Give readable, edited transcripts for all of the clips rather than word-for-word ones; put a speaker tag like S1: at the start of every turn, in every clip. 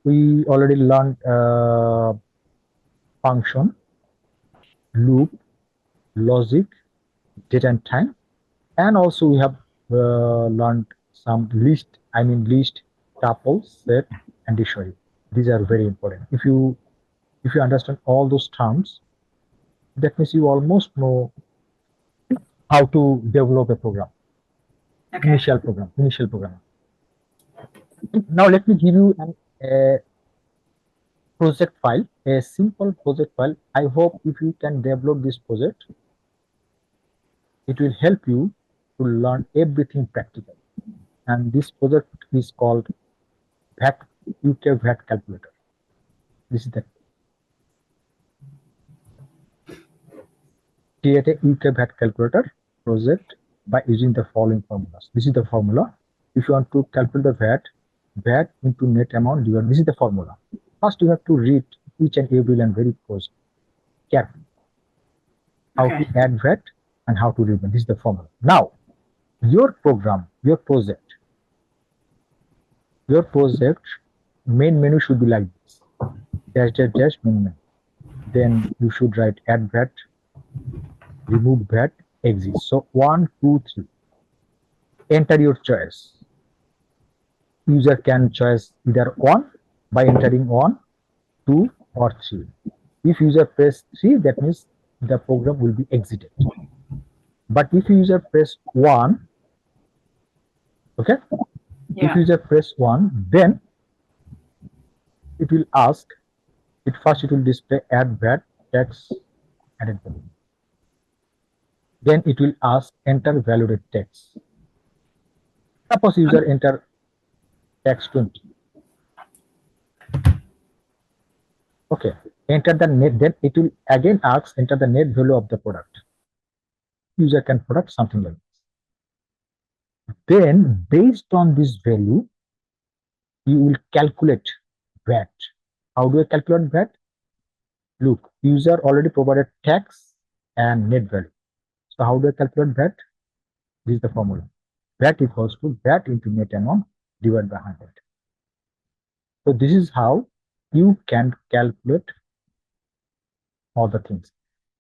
S1: we already learned function, loop, logic, date and time, and also we have learned some list, list, tuple, set, and dictionary. These are very important. If you understand all those terms, that means you almost know how to develop a program.
S2: Okay.
S1: Initial program. Now let me give you a project file, a simple project file. I hope if you can develop this project, it will help you to learn everything practical. And this project is called VAT, UK VAT Calculator. This is the create a UK VAT Calculator project by using the following formulas. This is the formula. If you want to calculate the VAT into net amount divided, this is the formula. First, you have to read each and every line very close, carefully. How to add VAT and how to remove. This is the formula. Now, your program, your project main menu should be like this: dash main menu. Then you should write add VAT, remove VAT, exit. So 1, 2, 3. Enter your choice. User can choose either 1 by entering 1, 2, or 3. If user press 3, that means the program will be exited. But if user press 1, okay, if user press 1, then it will ask, it will display add VAT tax added value. Then it will ask enter valued tax. Suppose user enter tax 20. Okay, enter the net, then it will again ask enter the net value of the product. User can product something like this. Then based on this value, you will calculate VAT. How do I calculate VAT? Look, user already provided tax and net value. So how do I calculate VAT? This is the formula. VAT equals to VAT into net amount divided by 100. So this is how you can calculate all the things.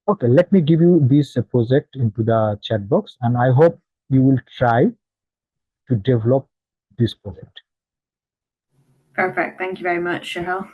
S1: Okay, let me give you this project into the chat box, and I hope you will try to develop this project.
S2: Perfect. Thank you very much, Shahal.